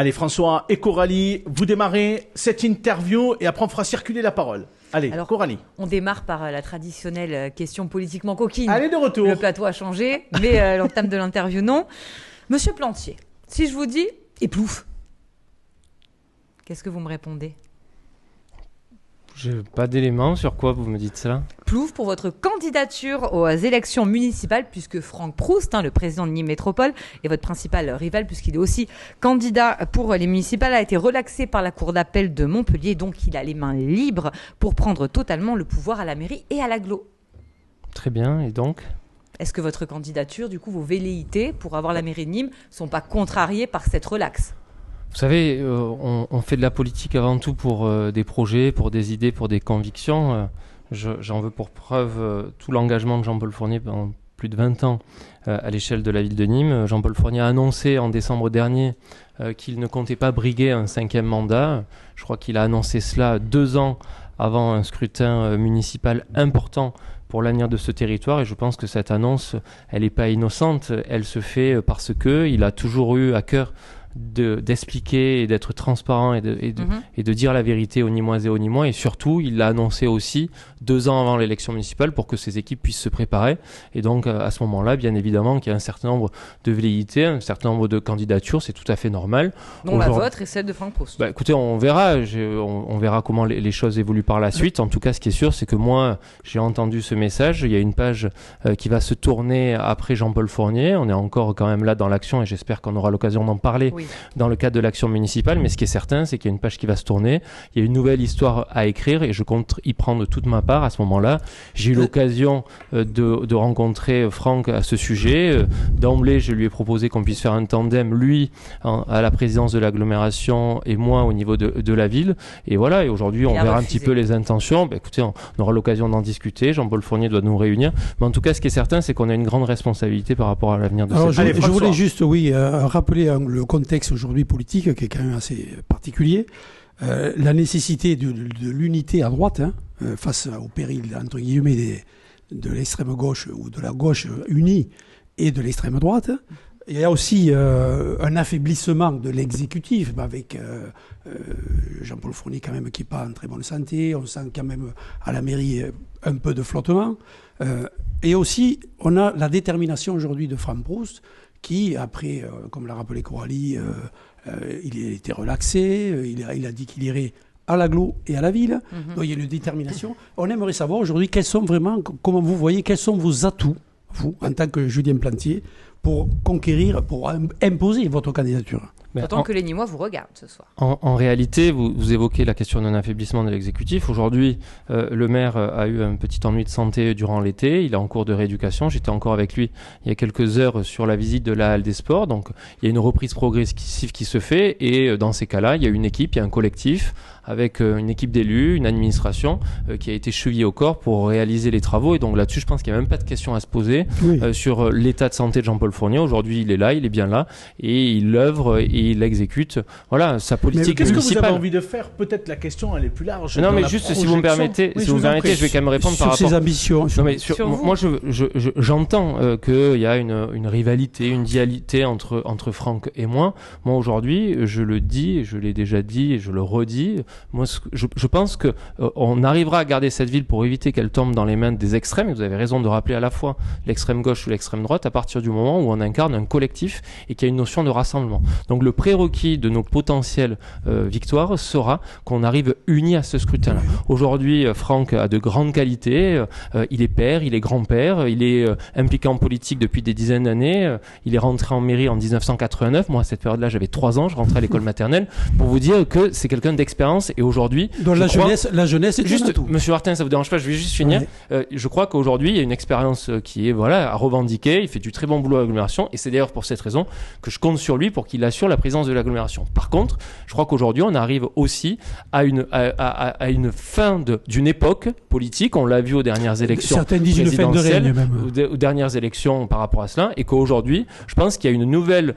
Allez, François et Coralie, vous démarrez cette interview et après on fera circuler la parole. Allez, alors, Coralie. On démarre par la traditionnelle question politiquement coquine. Allez, de retour. Le plateau a changé, mais l'entame de l'interview, non. Monsieur Plantier, si je vous dis « et plouf », qu'est-ce que vous me répondez ? J'ai pas d'éléments. Sur quoi vous me dites ça ? Plouf pour votre candidature aux élections municipales, puisque Franck Proust, le président de Nîmes Métropole, et votre principal rival, puisqu'il est aussi candidat pour les municipales, a été relaxé par la cour d'appel de Montpellier. Donc il a les mains libres pour prendre totalement le pouvoir à la mairie et à l'agglo. Très bien, et donc ? Est-ce que votre candidature, du coup, vos velléités pour avoir la mairie de Nîmes ne sont pas contrariées par cette relaxe ? Vous savez, on fait de la politique avant tout pour des projets, pour des idées, pour des convictions. J'en veux pour preuve tout l'engagement de Jean-Paul Fournier pendant plus de 20 ans à l'échelle de la ville de Nîmes. Jean-Paul Fournier a annoncé en décembre dernier qu'il ne comptait pas briguer un 5e mandat. Je crois qu'il a annoncé cela 2 ans avant un scrutin municipal important pour l'avenir de ce territoire, et je pense que cette annonce, elle n'est pas innocente. Elle se fait parce qu'il a toujours eu à cœur d'expliquer et d'être transparent et de dire la vérité aux Nîmoises et aux Nîmois, et surtout il l'a annoncé aussi 2 ans avant l'élection municipale pour que ses équipes puissent se préparer, et donc à ce moment-là bien évidemment qu'il y a un certain nombre de velléités, un certain nombre de candidatures, c'est tout à fait normal. Dont la vôtre et celle de Franck Proust. Écoutez, on verra comment les choses évoluent par la suite. En tout cas, ce qui est sûr, c'est que moi j'ai entendu ce message. Il y a une page qui va se tourner après Jean-Paul Fournier. On est encore quand même là dans l'action et j'espère qu'on aura l'occasion d'en parler dans le cadre de l'action municipale, mais ce qui est certain, c'est qu'il y a une page qui va se tourner, il y a une nouvelle histoire à écrire et je compte y prendre toute ma part à ce moment-là. J'ai eu l'occasion de rencontrer Franck à ce sujet. D'emblée, je lui ai proposé qu'on puisse faire un tandem, lui à la présidence de l'agglomération et moi au niveau de la ville. Et voilà, et aujourd'hui, on verra un petit peu les intentions. Écoutez, on aura l'occasion d'en discuter. Jean-Paul Fournier doit nous réunir. Mais en tout cas, ce qui est certain, c'est qu'on a une grande responsabilité par rapport à l'avenir de cette ville. Je voulais juste, rappeler le contexte aujourd'hui politique qui est quand même assez particulier. La nécessité de l'unité à droite face au péril entre guillemets de l'extrême gauche ou de la gauche unie et de l'extrême droite. Il y a aussi un affaiblissement de l'exécutif avec Jean-Paul Fournier quand même qui n'est pas en très bonne santé. On sent quand même à la mairie un peu de flottement. Et aussi, on a la détermination aujourd'hui de Franck Proust qui, après, comme l'a rappelé Coralie, il a été relaxé, il a dit qu'il irait à l'agglo et à la ville. Donc il y a une détermination. On aimerait savoir aujourd'hui comment vous voyez, quels sont vos atouts, vous, en tant que Julien Plantier, pour conquérir, pour imposer votre candidature. D'autant que les Nîmois vous regardent ce soir. En réalité, vous évoquez la question d'un affaiblissement de l'exécutif. Aujourd'hui, le maire a eu un petit ennui de santé durant l'été. Il est en cours de rééducation. J'étais encore avec lui il y a quelques heures sur la visite de la Halle des Sports. Donc, il y a une reprise progressive qui se fait. Et dans ces cas-là, il y a une équipe, il y a un collectif avec une équipe d'élus, une administration qui a été chevillée au corps pour réaliser les travaux. Et donc là-dessus, je pense qu'il n'y a même pas de question à se poser sur l'état de santé de Jean-Paul Fournier. Aujourd'hui, il est là, il est bien là. Et il œuvre et il exécute sa politique municipale. Qu'est-ce que vous avez envie de faire ? Peut-être la question elle est plus large. Non, mais juste si vous me permettez, je vais quand même répondre par rapport sur ses ambitions. Moi, j'entends qu'il y a une rivalité, une dualité entre Franck et moi. Moi, aujourd'hui, je le dis, et je l'ai déjà dit et je le redis. Moi, je pense que on arrivera à garder cette ville pour éviter qu'elle tombe dans les mains des extrêmes. Et vous avez raison de rappeler à la fois l'extrême gauche ou l'extrême droite à partir du moment où on incarne un collectif et qu'il y a une notion de rassemblement. Donc le prérequis de nos potentielles victoires sera qu'on arrive unis à ce scrutin-là. Aujourd'hui, Franck a de grandes qualités. Il est père, il est grand-père, il est impliqué en politique depuis des dizaines d'années. Il est rentré en mairie en 1989. Moi, à cette période-là, j'avais 3 ans. Je rentrais à l'école maternelle pour vous dire que c'est quelqu'un d'expérience. Et aujourd'hui, donc la jeunesse est juste, tout. Monsieur Martin, ça vous dérange pas, je vais juste finir. Je crois qu'aujourd'hui, il y a une expérience qui est à revendiquer. Il fait du très bon boulot à l'agglomération, et c'est d'ailleurs pour cette raison que je compte sur lui pour qu'il assure la présidence de l'agglomération. Par contre, je crois qu'aujourd'hui, on arrive aussi à une fin d'une époque politique. On l'a vu aux dernières élections. Certains disent une fin de règne même. Aux dernières élections par rapport à cela, et qu'aujourd'hui, je pense qu'il y a une nouvelle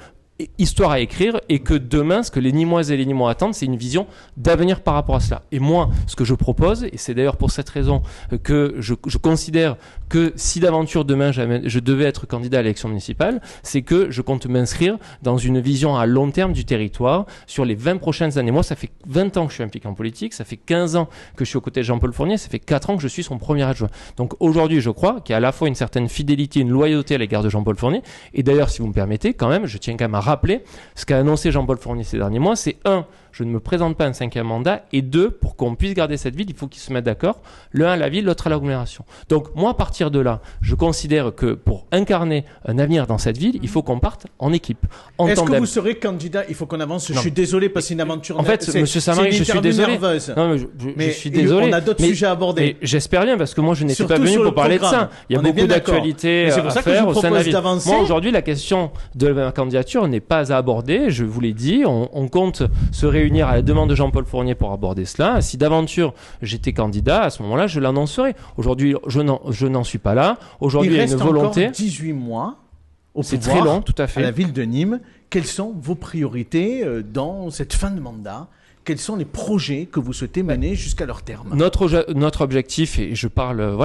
histoire à écrire et que demain, ce que les Nîmoises et les Nîmois attendent, c'est une vision d'avenir par rapport à cela. Et moi, ce que je propose, et c'est d'ailleurs pour cette raison que je considère que si d'aventure demain je devais être candidat à l'élection municipale, c'est que je compte m'inscrire dans une vision à long terme du territoire sur les 20 prochaines années. Moi, ça fait 20 ans que je suis impliqué en politique, ça fait 15 ans que je suis aux côtés de Jean-Paul Fournier, ça fait 4 ans que je suis son premier adjoint. Donc aujourd'hui, je crois qu'il y a à la fois une certaine fidélité, une loyauté à l'égard de Jean-Paul Fournier. Et d'ailleurs, si vous me permettez, quand même, je tiens quand même à rappeler ce qu'a annoncé Jean-Paul Fournier ces derniers mois, c'est 1, je ne me présente pas un 5e mandat, et 2, pour qu'on puisse garder cette ville, il faut qu'ils se mettent d'accord, l'un à la ville, l'autre à l'agglomération. Donc moi, à partir de là, je considère que pour incarner un avenir dans cette ville, il faut qu'on parte en équipe. Est-ce que vous serez candidat? Il faut qu'on avance. Je suis désolé parce que c'est une aventure. En fait, monsieur Samari, je suis désolé. Non, mais je suis désolé. On a d'autres sujets à aborder. Mais j'espère bien, parce que moi, je n'étais pas venu pour parler de ça. Il y a beaucoup d'actualités à faire au sein de la ville. Moi, aujourd'hui, la question de ma candidature n'est pas à aborder. Je vous l'ai dit, on compte se réunir à la demande de Jean-Paul Fournier pour aborder cela. Si d'aventure j'étais candidat, à ce moment-là, je l'annoncerai. Aujourd'hui, je n'en suis pas là. Aujourd'hui, il y a une volonté. Il reste encore 18 mois au pouvoir, c'est très long, tout à fait. À la ville de Nîmes. Quelles sont vos priorités dans cette fin de mandat? Quels sont les projets que vous souhaitez mener jusqu'à leur terme? Notre objectif, et je parle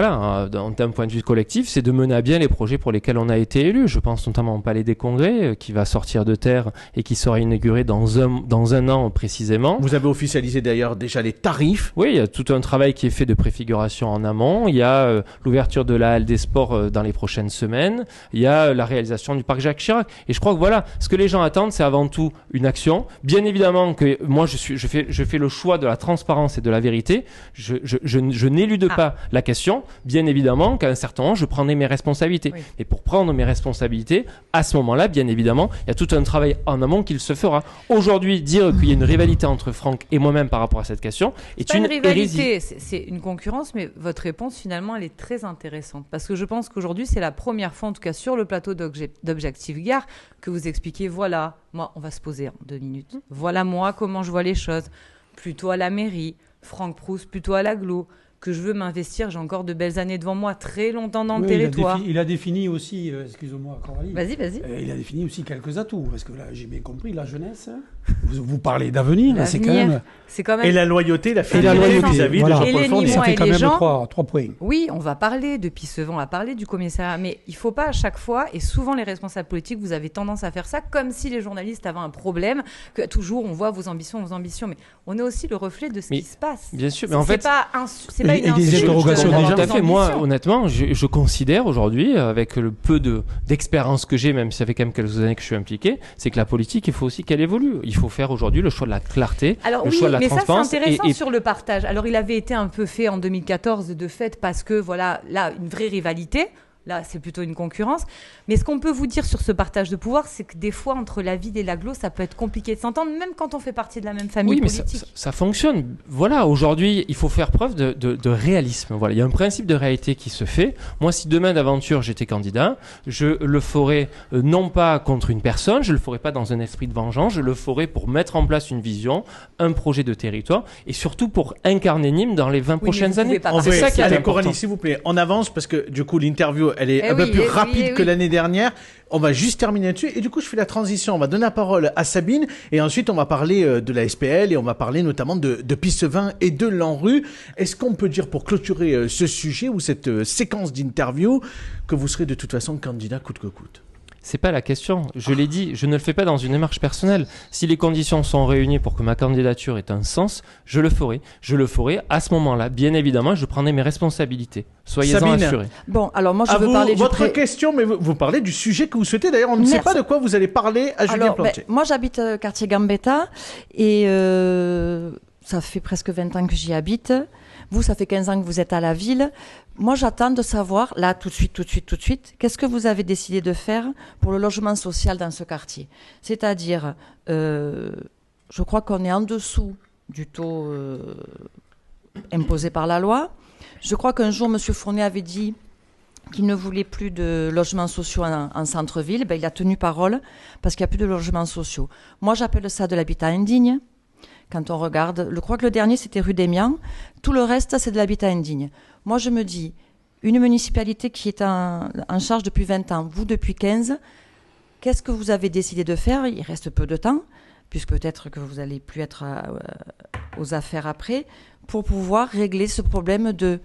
d'un point de vue collectif, c'est de mener à bien les projets pour lesquels on a été élu. Je pense notamment au Palais des Congrès, qui va sortir de terre et qui sera inauguré dans un an précisément. Vous avez officialisé d'ailleurs déjà les tarifs. Oui, il y a tout un travail qui est fait de préfiguration en amont. Il y a l'ouverture de la halle des sports dans les prochaines semaines. Il y a la réalisation du parc Jacques Chirac. Et je crois que voilà, ce que les gens attendent, c'est avant tout une action. Bien évidemment que moi, je fais le choix de la transparence et de la vérité. Je n'élude pas la question. Bien évidemment qu'à un certain moment, je prendrai mes responsabilités. Oui. Et pour prendre mes responsabilités, à ce moment-là, bien évidemment, il y a tout un travail en amont qu'il se fera. Aujourd'hui, dire qu'il y a une rivalité entre Franck et moi-même par rapport à cette question est une rivalité, c'est une concurrence, mais votre réponse, finalement, elle est très intéressante. Parce que je pense qu'aujourd'hui, c'est la première fois, en tout cas sur le plateau d'Objectif Gare, que vous expliquez, voilà, moi, on va se poser en 2 minutes. Voilà moi, comment je vois les choses. Plutôt à la mairie, Franck Proust plutôt à l'agglo, que je veux m'investir, j'ai encore de belles années devant moi, très longtemps dans le territoire. Il a défini aussi, excusez-moi Coralie, vas-y. Il a défini aussi quelques atouts, parce que là j'ai bien compris, la jeunesse, vous parlez d'avenir, c'est quand même... Et la loyauté, la fidélité vis-à-vis de Jean-Paul Fournier. Ça fait quand même 3 points. Oui, on va parler de Pissevent, on va parler du commissariat, mais il ne faut pas à chaque fois, et souvent les responsables politiques, vous avez tendance à faire ça, comme si les journalistes avaient un problème, que toujours on voit vos ambitions, mais on est aussi le reflet de ce qui se passe. Bien sûr, mais en fait... Et des interrogations déjà. Tout à fait. Moi, honnêtement, je considère aujourd'hui, avec le peu d'expérience que j'ai, même si ça fait quand même quelques années que je suis impliqué, c'est que la politique, il faut aussi qu'elle évolue. Il faut faire aujourd'hui le choix de la clarté, le choix de la transparence. Ça, c'est intéressant sur le partage. Alors, il avait été un peu fait en 2014 de fait parce que, voilà, là, une vraie rivalité. Là, c'est plutôt une concurrence. Mais ce qu'on peut vous dire sur ce partage de pouvoir, c'est que des fois, entre la ville et l'agglo, ça peut être compliqué de s'entendre, même quand on fait partie de la même famille politique. Oui, mais ça fonctionne. Voilà, aujourd'hui, il faut faire preuve de réalisme. Voilà, il y a un principe de réalité qui se fait. Moi, si demain d'aventure, j'étais candidat, je le ferais non pas contre une personne, je le ferais pas dans un esprit de vengeance, je le ferais pour mettre en place une vision, un projet de territoire, et surtout pour incarner Nîmes dans les 20 prochaines années. C'est ça qui est important. Coralie, s'il vous plaît, on avance parce que du coup, l'interview, elle est un peu plus rapide que l'année dernière. On va juste terminer là-dessus. Et du coup, je fais la transition. On va donner la parole à Sabine. Et ensuite, on va parler de la SPL. Et on va parler notamment de Pissevent et de l'ANRU. Est-ce qu'on peut dire, pour clôturer ce sujet ou cette séquence d'interview, que vous serez de toute façon candidat coûte que coûte? C'est pas la question. Je l'ai dit, je ne le fais pas dans une démarche personnelle. Si les conditions sont réunies pour que ma candidature ait un sens, je le ferai. Je le ferai à ce moment-là. Bien évidemment, je prendrai mes responsabilités. Soyez-en assurés. Bon, alors moi, je veux parler du votre question, mais vous parlez du sujet que vous souhaitez. D'ailleurs, on ne sait pas de quoi vous allez parler à Julien Plantier. Moi, j'habite quartier Gambetta et ça fait presque 20 ans que j'y habite. Vous, ça fait 15 ans que vous êtes à la ville. Moi, j'attends de savoir, là, tout de suite, qu'est-ce que vous avez décidé de faire pour le logement social dans ce quartier? C'est-à-dire, je crois qu'on est en dessous du taux imposé par la loi. Je crois qu'un jour, M. Fournier avait dit qu'il ne voulait plus de logements sociaux en centre-ville. Ben, il a tenu parole parce qu'il n'y a plus de logements sociaux. Moi, j'appelle ça de l'habitat indigne. Quand on regarde, je crois que le dernier, c'était rue d'Émian. Tout le reste, c'est de l'habitat indigne. Moi, je me dis, une municipalité qui est en charge depuis 20 ans, vous depuis 15, Qu'est-ce que vous avez décidé de faire ? Il reste peu de temps, puisque peut-être que vous n'allez plus être aux affaires après, pour pouvoir régler ce problème de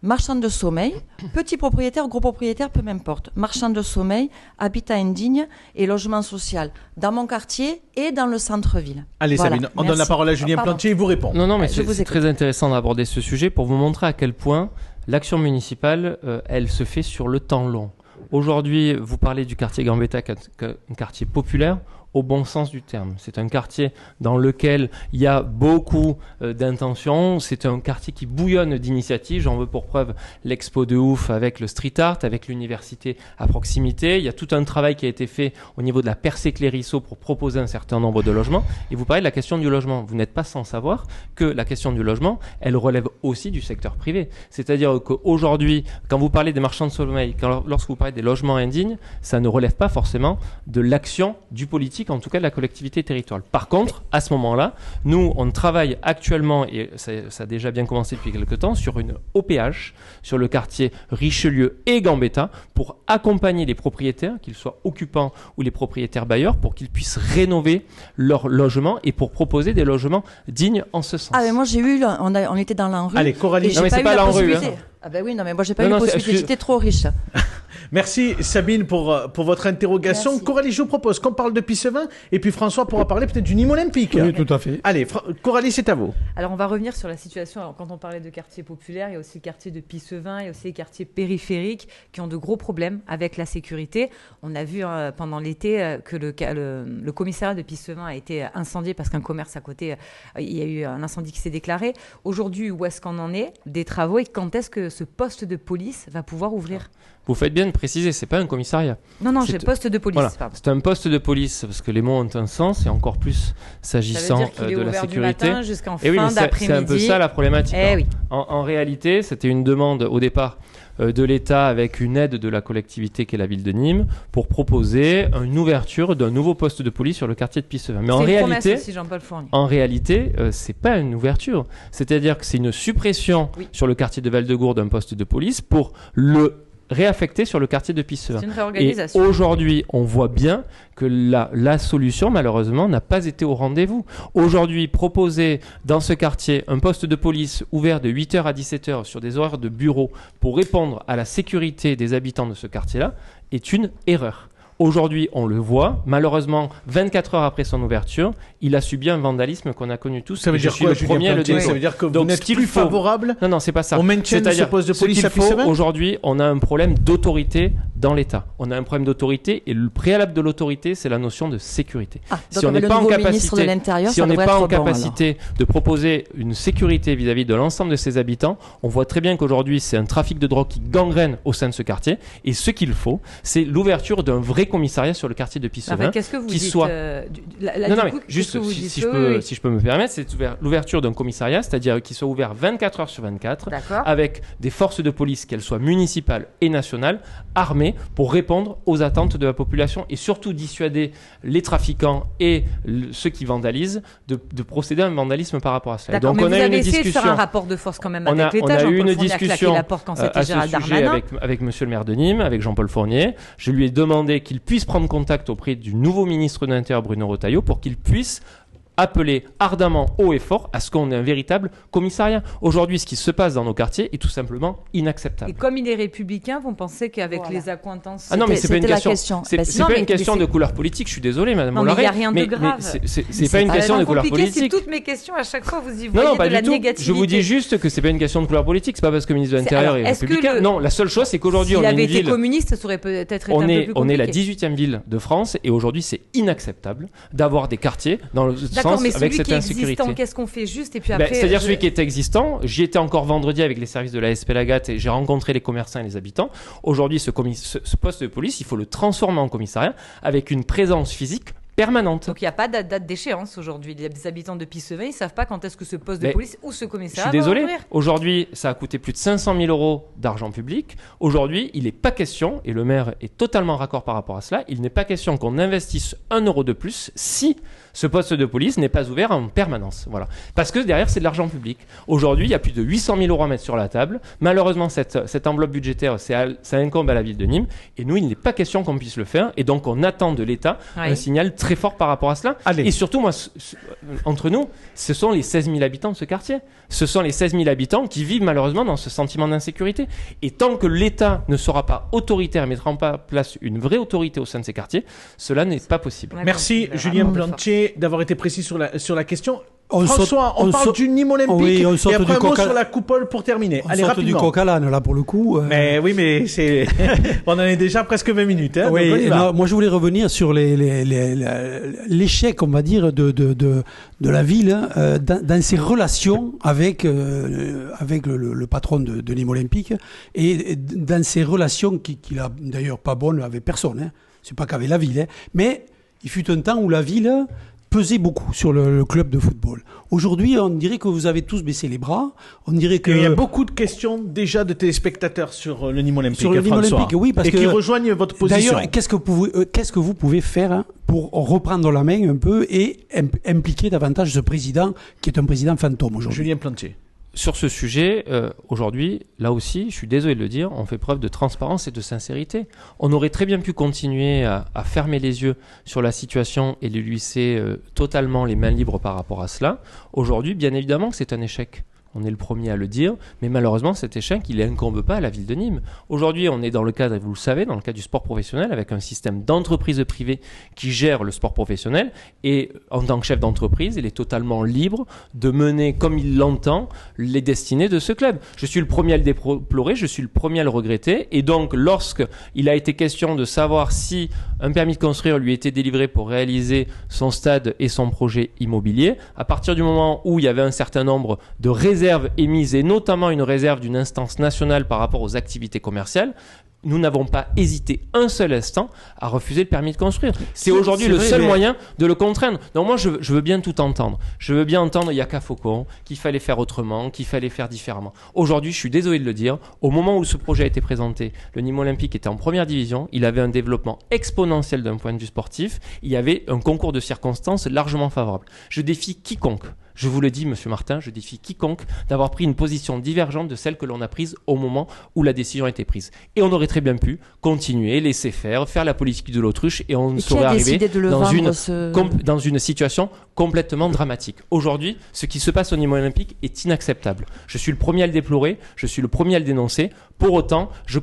marchand de sommeil, petit propriétaire, gros propriétaire, peu m'importe. Marchand de sommeil, habitat indigne et logement social dans mon quartier et dans le centre-ville. Allez Sabine, on donne la parole à Julien Plantier, il vous répond. Non, mais c'est très intéressant d'aborder ce sujet pour vous montrer à quel point l'action municipale, elle se fait sur le temps long. Aujourd'hui, vous parlez du quartier Gambetta, un quartier populaire au bon sens du terme. C'est un quartier dans lequel il y a beaucoup d'intentions. C'est un quartier qui bouillonne d'initiatives. J'en veux pour preuve l'expo de ouf avec le street art, avec l'université à proximité. Il y a tout un travail qui a été fait au niveau de la percée Clérisseau pour proposer un certain nombre de logements. Et vous parlez de la question du logement. Vous n'êtes pas sans savoir que la question du logement, elle relève aussi du secteur privé. C'est-à-dire qu'aujourd'hui, quand vous parlez des marchands de sommeil, lorsque vous parlez des logements indignes, ça ne relève pas forcément de l'action du politique, en tout cas de la collectivité territoriale. Par contre, à ce moment-là, nous, on travaille actuellement, et ça a déjà bien commencé depuis quelques temps, sur une OPH, sur le quartier Richelieu et Gambetta, pour accompagner les propriétaires, qu'ils soient occupants ou les propriétaires bailleurs, pour qu'ils puissent rénover leur logement et pour proposer des logements dignes en ce sens. Ah mais moi j'ai eu, on était dans l'ANRU. Allez, Coralie. Non mais c'est pas l'ANRU. Ah ben oui, non mais moi j'ai pas eu la possibilité, j'étais trop riche. Merci Sabine pour votre interrogation. Merci. Coralie, je vous propose qu'on parle de Pissevin et puis François pourra parler peut-être du Nîmes olympique. Oui, tout à fait. Allez, Coralie, c'est à vous. Alors on va revenir sur la situation. Alors, quand on parlait de quartiers populaires, il y a aussi le quartier de Pissevin, il y a aussi les quartiers périphériques qui ont de gros problèmes avec la sécurité. On a vu pendant l'été que le commissariat de Pissevin a été incendié parce qu'un commerce à côté, il y a eu un incendie qui s'est déclaré. Aujourd'hui, où est-ce qu'on en est des travaux et quand est-ce que ce poste de police va pouvoir ouvrir ? Vous faites bien de préciser, c'est pas un commissariat. Non, j'ai poste de police. Voilà, c'est un poste de police parce que les mots ont un sens et encore plus s'agissant de la sécurité. Du matin jusqu'en fin d'après-midi. C'est un peu ça la problématique. Oui. En réalité, c'était une demande au départ de l'État avec une aide de la collectivité qu'est la ville de Nîmes pour proposer une ouverture d'un nouveau poste de police sur le quartier de Pissevin. Mais en réalité, c'est pas une ouverture. C'est-à-dire que c'est une suppression sur le quartier de Val-de-Gourde d'un poste de police pour le réaffecté sur le quartier de Pissevin. C'est une réorganisation. Et aujourd'hui, on voit bien que la solution, malheureusement, n'a pas été au rendez-vous. Aujourd'hui, proposer dans ce quartier un poste de police ouvert de 8h à 17h sur des horaires de bureau pour répondre à la sécurité des habitants de ce quartier-là est une erreur. Aujourd'hui, on le voit. Malheureusement, 24 heures après son ouverture, il a subi un vandalisme qu'on a connu tous. Ça veut dire quoi, Julien Plantier ? Ça veut dire que vous n'êtes plus favorable Non, c'est pas ça. On maintient ce poste de police à Pissevin ? Aujourd'hui, on a un problème d'autorité dans l'État. On a un problème d'autorité et le préalable de l'autorité, c'est la notion de sécurité. Si on n'est pas en capacité de proposer une sécurité vis-à-vis de l'ensemble de ses habitants, on voit très bien qu'aujourd'hui, c'est un trafic de drogue qui gangrène au sein de ce quartier. Et ce qu'il faut, c'est l'ouverture d'un vrai commissariat sur le quartier de Pissevin. Qu'est-ce que vous dites si je peux me permettre, c'est l'ouverture d'un commissariat, c'est-à-dire qu'il soit ouvert 24 heures sur 24, avec des forces de police, qu'elles soient municipales et nationales, armées pour répondre aux attentes de la population et surtout dissuader les trafiquants et ceux qui vandalisent de procéder à un vandalisme par rapport à cela. Donc on a eu une discussion. De faire un rapport de force quand même avec l'État. On a eu une discussion à ce sujet avec Monsieur le maire de Nîmes, avec Jean-Paul Fournier. Je lui ai demandé qu'il puisse prendre contact auprès du nouveau ministre de l'Intérieur, Bruno Retailleau, pour qu'il puisse appeler ardemment, haut et fort, à ce qu'on ait un véritable commissariat. Aujourd'hui, ce qui se passe dans nos quartiers est tout simplement inacceptable. Et comme il est républicain, vous pensez qu'avec les accointances... Ah non, mais c'est pas une question. C'est pas une question de couleur politique. Je suis désolé, Madame Mollaret. Non, mais il n'y a rien de grave. C'est pas une question de couleur politique. Si toutes mes questions, à chaque fois, vous y voyez de la négativité. Je vous dis juste que c'est pas une question de couleur politique. C'est pas parce que le ministre de l'Intérieur est républicain. Non, la seule chose, c'est qu'aujourd'hui, on est une ville... S'il avait été communiste, ça aurait peut-être été un peu plus compliqué. On est la 18e ville de France et aujourd'hui, c'est inacceptable d'avoir des quartiers dans le sens avec cette insécurité. Qu'est-ce qu'on fait juste et puis après c'est-à-dire celui qui est existant, j'y étais encore vendredi avec les services de la SP Lagat et j'ai rencontré les commerçants et les habitants. Aujourd'hui, ce poste de police, il faut le transformer en commissariat avec une présence physique permanente. Donc il n'y a pas de date d'échéance aujourd'hui. Les habitants de Pissevin, ils ne savent pas quand est-ce que ce poste de police ou ce commissariat va ouvrir. Je suis désolé. Ouvrir. Aujourd'hui, ça a coûté plus de 500 000 € d'argent public. Aujourd'hui, il n'est pas question, et le maire est totalement raccord par rapport à cela, il n'est pas question qu'on investisse 1 € de plus si Ce poste de police n'est pas ouvert en permanence. Voilà. Parce que derrière, c'est de l'argent public. Aujourd'hui, il y a plus de 800 000 € à mettre sur la table. Malheureusement, cette enveloppe budgétaire, ça incombe à la ville de Nîmes. Et nous, il n'est pas question qu'on puisse le faire. Et donc, on attend de l'État un signal très fort par rapport à cela. Allez. Et surtout, moi, entre nous, ce sont les 16 000 habitants de ce quartier. Ce sont les 16 000 habitants qui vivent malheureusement dans ce sentiment d'insécurité. Et tant que l'État ne sera pas autoritaire, ne mettra pas en place une vraie autorité au sein de ces quartiers, cela n'est pas possible. Merci Julien Plantier d'avoir été précis sur la question. François, on parle du Nîmes Olympique et après un mot sur la coupole pour terminer. Allez, rapidement. Du coq à l'âne, là, pour le coup. Mais oui, mais c'est... on en est déjà presque 20 minutes. Hein, oui, moi, je voulais revenir sur l'échec, on va dire, de la ville dans ses relations avec le patron de Nîmes Olympique et dans ses relations qu'il a d'ailleurs pas bonnes avec personne. Hein. C'est pas qu'avec la ville. Hein. Mais il fut un temps où la ville pesait beaucoup sur le club de football. Aujourd'hui, on dirait que vous avez tous baissé les bras. On dirait que... Il y a beaucoup de questions déjà de téléspectateurs sur le Nîmes Olympique. Sur le Nîmes Olympique, oui, parce que... qui rejoignent votre position. D'ailleurs, qu'est-ce que vous pouvez faire pour reprendre la main un peu et impliquer davantage ce président qui est un président fantôme aujourd'hui? Julien Plantier. Sur ce sujet, aujourd'hui, là aussi, je suis désolé de le dire, on fait preuve de transparence et de sincérité. On aurait très bien pu continuer à fermer les yeux sur la situation et lui laisser totalement les mains libres par rapport à cela. Aujourd'hui, bien évidemment que c'est un échec. On est le premier à le dire, mais malheureusement, cet échec, il n'incombe pas à la ville de Nîmes. Aujourd'hui, on est dans le cadre, et vous le savez, dans le cadre du sport professionnel, avec un système d'entreprise privée qui gère le sport professionnel. Et en tant que chef d'entreprise, il est totalement libre de mener, comme il l'entend, les destinées de ce club. Je suis le premier à le déplorer, je suis le premier à le regretter. Et donc, lorsqu'il a été question de savoir si un permis de construire lui était délivré pour réaliser son stade et son projet immobilier, à partir du moment où il y avait un certain nombre de réserves émises, et notamment une réserve d'une instance nationale par rapport aux activités commerciales, nous n'avons pas hésité un seul instant à refuser le permis de construire. C'est aujourd'hui le seul moyen de le contraindre. Donc moi, je veux bien tout entendre. Je veux bien entendre Yaka Faucon, qu'il fallait faire autrement, qu'il fallait faire différemment. Aujourd'hui, je suis désolé de le dire, au moment où ce projet a été présenté, le Nîmes Olympique était en première division, il avait un développement exponentiel d'un point de vue sportif, il y avait un concours de circonstances largement favorable. Je défie quiconque. Je vous le dis, Monsieur Martin, je défie quiconque d'avoir pris une position divergente de celle que l'on a prise au moment où la décision a été prise. Et on aurait très bien pu continuer, laisser faire la politique de l'autruche, et on serait arrivé dans une situation complètement dramatique. Aujourd'hui, ce qui se passe au Nîmes Olympique est inacceptable. Je suis le premier à le déplorer, je suis le premier à le dénoncer. Pour autant, je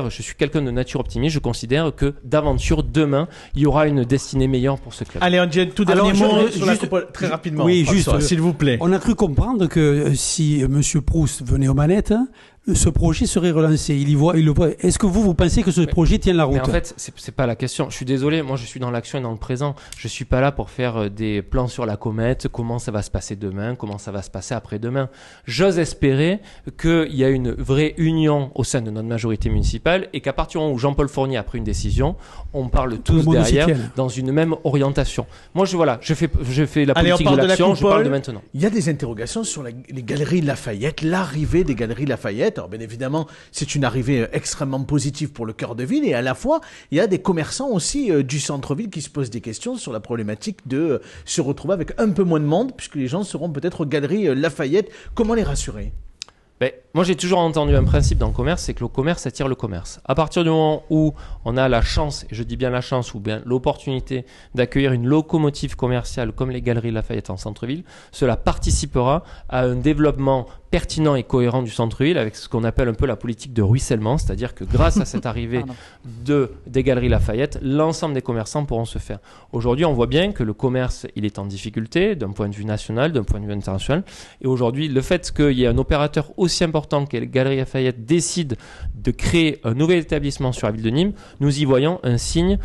suis quelqu'un de nature optimiste, je considère que d'aventure, demain, il y aura une destinée meilleure pour ce club. Allez, on dit tout dernier mot sur la coupe, très rapidement. Oui, juste, s'il vous plaît. On a cru comprendre que si M. Proust venait aux manettes, ce projet serait relancé. Il le voit. Est-ce que vous pensez que ce projet tient la route? Mais en fait, c'est pas la question. Je suis désolé, moi je suis dans l'action et dans le présent. Je suis pas là pour faire des plans sur la comète, comment ça va se passer demain, comment ça va se passer après-demain. J'ose espérer qu'il y a une vraie union au sein de notre majorité municipale et qu'à partir du moment où Jean-Paul Fournier a pris une décision, on parle tous derrière dans une même orientation. Moi, je fais la politique de l'action, je parle de maintenant. Il y a des interrogations sur les galeries Lafayette, l'arrivée des galeries Lafayette. Alors, bien évidemment, c'est une arrivée extrêmement positive pour le cœur de ville, et à la fois, il y a des commerçants aussi du centre-ville qui se posent des questions sur la problématique de se retrouver avec un peu moins de monde, puisque les gens seront peut-être aux galeries Lafayette. Comment les rassurer? Moi, j'ai toujours entendu un principe dans le commerce, c'est que le commerce attire le commerce. À partir du moment où on a la chance, et je dis bien la chance, ou bien l'opportunité d'accueillir une locomotive commerciale comme les Galeries Lafayette en centre-ville, cela participera à un développement pertinent et cohérent du centre-ville avec ce qu'on appelle un peu la politique de ruissellement, c'est-à-dire que grâce à cette arrivée des Galeries Lafayette, l'ensemble des commerçants pourront se faire. Aujourd'hui, on voit bien que le commerce, il est en difficulté d'un point de vue national, d'un point de vue international, et aujourd'hui, le fait qu'il y ait un opérateur aussi important que les Galeries Lafayette décide de créer un nouvel établissement sur la ville de Nîmes, nous y voyons un signe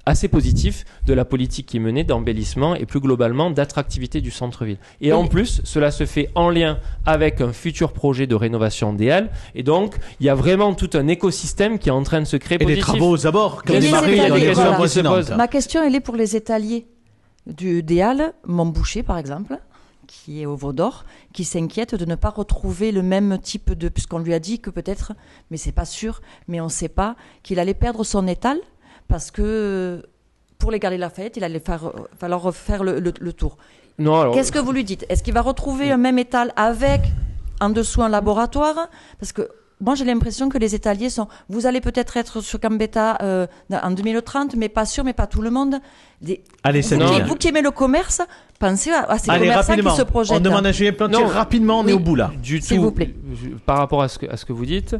assez positif de la politique qui est menée d'embellissement et plus globalement d'attractivité du centre-ville. Et en plus, cela se fait en lien avec un futur projet de rénovation des Halles, et donc il y a vraiment tout un écosystème qui est en train de se créer positif. Et des travaux aux abords qui ont démarré dans les zones voisinantes. Ma question, elle est pour les étaliers des Halles, Montboucher par exemple, qui est au Vaudor, qui s'inquiète de ne pas retrouver le même type de... Puisqu'on lui a dit que peut-être, mais c'est pas sûr, mais on ne sait pas, qu'il allait perdre son étal parce que pour les Galeries Lafayette, il allait falloir refaire le tour. Non, alors... Qu'est-ce que vous lui dites? Est-ce qu'il va retrouver un même étal avec en dessous un laboratoire? Parce que moi, j'ai l'impression que les étaliers sont... Vous allez peut-être être sur Gambetta en 2030, mais pas sûr, mais pas tout le monde. Allez, c'est bien. Vous qui aimez le commerce, pensez à ces commerçants qui se projettent. On demande à Julien Plantier rapidement, on est au bout là. S'il vous plaît. Par rapport à ce que vous dites,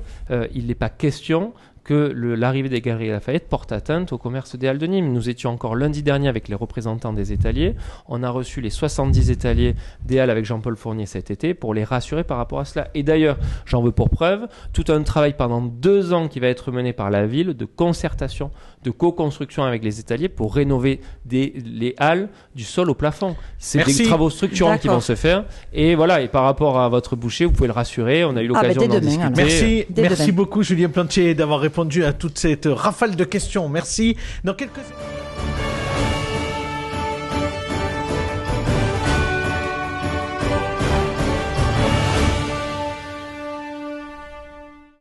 il n'est pas question que l'arrivée des Galeries Lafayette porte atteinte au commerce des Halles de Nîmes. Nous étions encore lundi dernier avec les représentants des étaliers. On a reçu les 70 étaliers des Halles avec Jean-Paul Fournier cet été pour les rassurer par rapport à cela. Et d'ailleurs, j'en veux pour preuve, tout un travail pendant 2 ans qui va être mené par la ville de concertation, de co-construction avec les étaliers pour rénover les halles du sol au plafond. C'est des travaux structurants qui vont se faire. Et voilà, et par rapport à votre boucher, vous pouvez le rassurer. On a eu l'occasion d'en discuter. Merci beaucoup Julien Plantier d'avoir répondu à toute cette rafale de questions. Merci. Dans quelques